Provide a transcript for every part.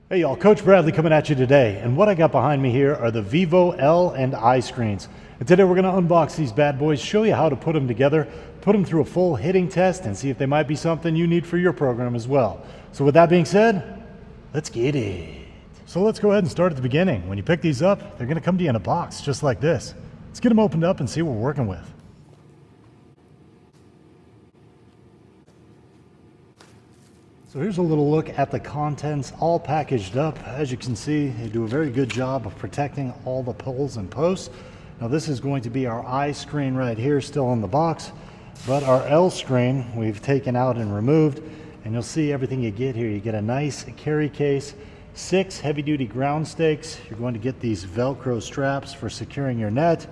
Hey y'all, Coach Bradley coming at you today, and what I got behind me here are the VEVOR L and I screens. And today we're going to unbox these bad boys, show you how to put them together, put them through a full hitting test, and see if they might be something you need for your program as well. So with that being said, let's get it. So let's go ahead and start at the beginning. When you pick these up, they're going to come to you in a box just like this. Let's get them opened up and see what we're working with. So here's a little look at the contents all packaged up. As you can see, they do a very good job of protecting all the poles and posts. Now this is going to be our I screen right here, still in the box, but our L screen we've taken out and removed, and you'll see everything you get here. You get a nice carry case, 6 heavy-duty ground stakes. You're going to get these Velcro straps for securing your net,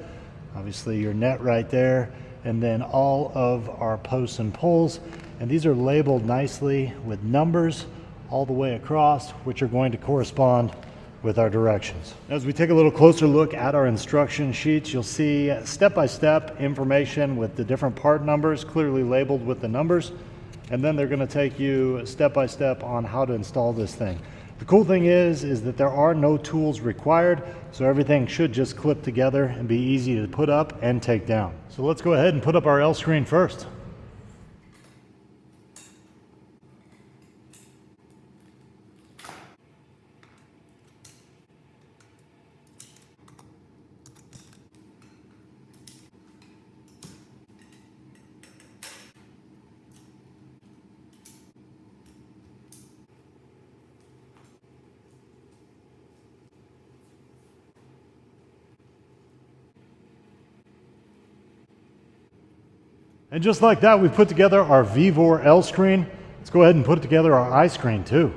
obviously your net right there, and then all of our posts and poles. And these are labeled nicely with numbers all the way across, which are going to correspond with our directions. As we take a little closer look at our instruction sheets, you'll see step-by-step information with the different part numbers clearly labeled with the numbers. And then they're going to take you step-by-step on how to install this thing. The cool thing is that there are no tools required, so everything should just clip together and be easy to put up and take down. So let's go ahead and put up our L screen first. And just like that, we've put together our VEVOR L screen. Let's go ahead and put together our I screen too.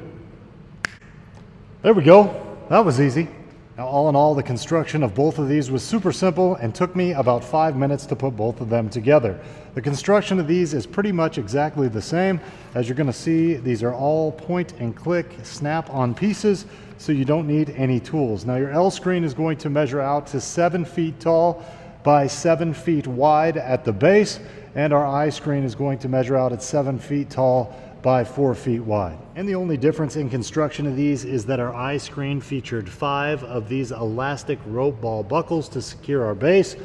There we go. That was easy. Now, all in all, the construction of both of these was super simple and took me about 5 minutes to put both of them together. The construction of these is pretty much exactly the same. As you're going to see, these are all point and click snap-on pieces, so you don't need any tools. Now, your L screen is going to measure out to 7 feet tall by 7 feet wide at the base, and our I screen is going to measure out at 7 feet tall by 4 feet wide. And the only difference in construction of these is that our I screen featured 5 of these elastic rope ball buckles to secure our base,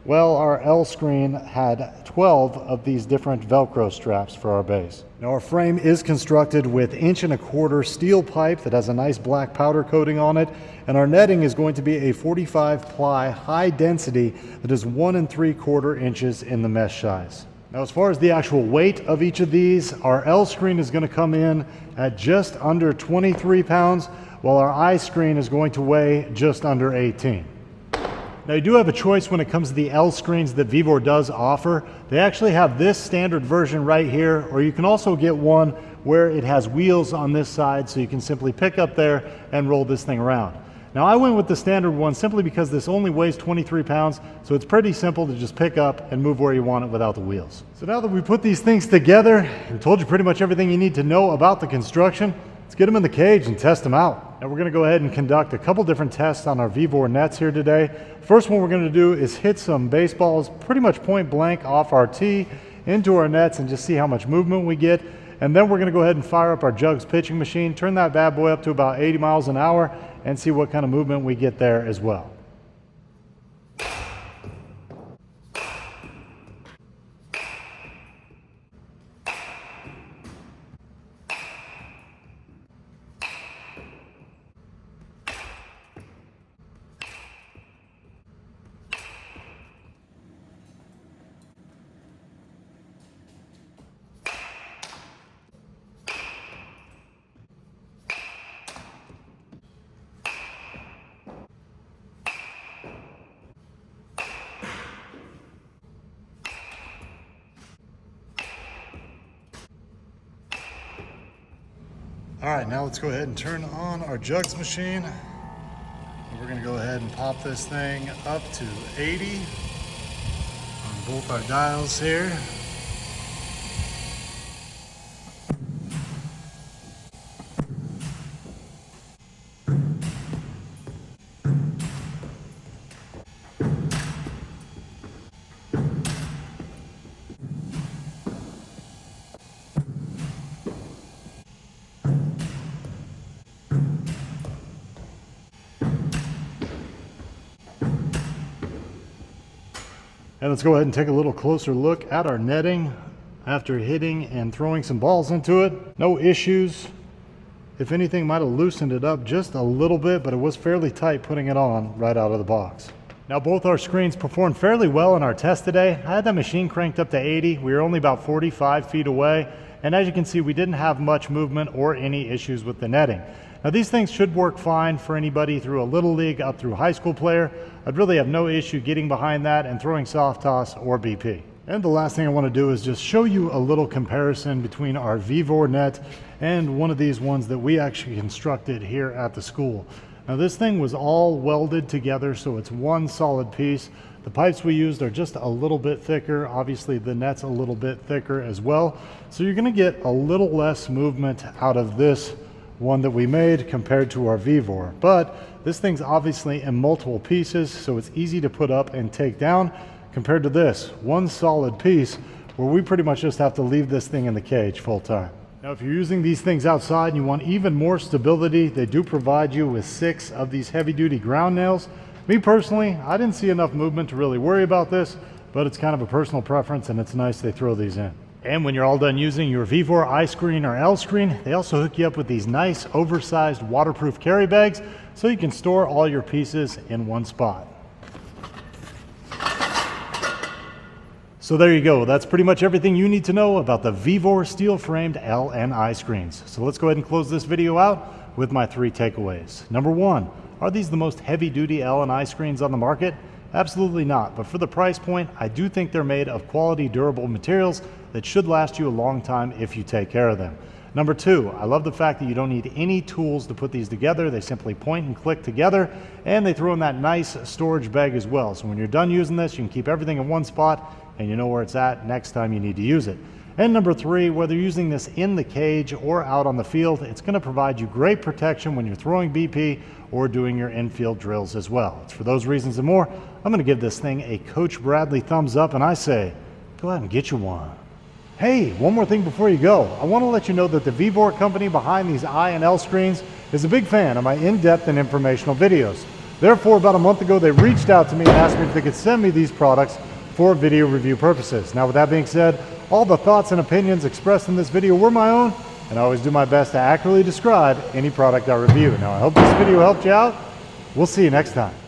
while our L screen had 12 of these different Velcro straps for our base. Now our frame is constructed with 1¼ inch steel pipe that has a nice black powder coating on it, and our netting is going to be a 45 ply high density that is 1 3/4 inches in the mesh size. Now as far as the actual weight of each of these, our L screen is going to come in at just under 23 pounds, while our I screen is going to weigh just under 18. Now you do have a choice when it comes to the L screens that VEVOR does offer. They actually have this standard version right here, or you can also get one where it has wheels on this side, so you can simply pick up there and roll this thing around. Now I went with the standard one simply because this only weighs 23 pounds, so it's pretty simple to just pick up and move where you want it without the wheels. So now that we put these things together and told you pretty much everything you need to know about the construction, let's get them in the cage and test them out. Now we're going to go ahead and conduct a couple different tests on our VEVOR nets here today. First one we're going to do is hit some baseballs pretty much point blank off our tee into our nets and just see how much movement we get. And then we're going to go ahead and fire up our jugs pitching machine, turn that bad boy up to about 80 miles an hour and see what kind of movement we get there as well. All right, now let's go ahead and turn on our jugs machine. We're gonna go ahead and pop this thing up to 80 on both our dials here. And let's go ahead and take a little closer look at our netting after hitting and throwing some balls into it. No issues. If anything, might have loosened it up just a little bit, but it was fairly tight putting it on right out of the box. Now both our screens performed fairly well in our test today. I had that machine cranked up to 80. We were only about 45 feet away. And as you can see, we didn't have much movement or any issues with the netting. Now these things should work fine for anybody through a little league up through high school player. I'd really have no issue getting behind that and throwing soft toss or BP. And the last thing I want to do is just show you a little comparison between our VEVOR net and one of these ones that we actually constructed here at the school. Now this thing was all welded together, so it's one solid piece. The pipes we used are just a little bit thicker. Obviously the net's a little bit thicker as well. So you're going to get a little less movement out of this one that we made compared to our VEVOR. But this thing's obviously in multiple pieces, so it's easy to put up and take down compared to this one solid piece where we pretty much just have to leave this thing in the cage full time. Now if you're using these things outside and you want even more stability, they do provide you with 6 of these heavy duty ground nails. Me personally, I didn't see enough movement to really worry about this, but it's kind of a personal preference and it's nice they throw these in. And when you're all done using your VEVOR I Screen or L Screen, they also hook you up with these nice oversized waterproof carry bags so you can store all your pieces in one spot. So there you go. That's pretty much everything you need to know about the VEVOR steel framed L and I screens. So let's go ahead and close this video out with my 3 takeaways. Number 1, are these the most heavy duty L and I screens on the market? Absolutely not, but for the price point, I do think they're made of quality, durable materials that should last you a long time if you take care of them. Number 2, I love the fact that you don't need any tools to put these together. They simply point and click together, and they throw in that nice storage bag as well. So when you're done using this, you can keep everything in one spot and you know where it's at next time you need to use it. And number 3, whether you're using this in the cage or out on the field, it's going to provide you great protection when you're throwing BP or doing your infield drills as well. It's for those reasons and more, I'm going to give this thing a Coach Bradley thumbs up, and I say, go out and get you one. Hey, one more thing before you go. I want to let you know that the VEVOR company behind these I and L screens is a big fan of my in-depth and informational videos. Therefore, about a month ago, they reached out to me and asked me if they could send me these products for video review purposes. Now, with that being said, all the thoughts and opinions expressed in this video were my own, and I always do my best to accurately describe any product I review. Now, I hope this video helped you out. We'll see you next time.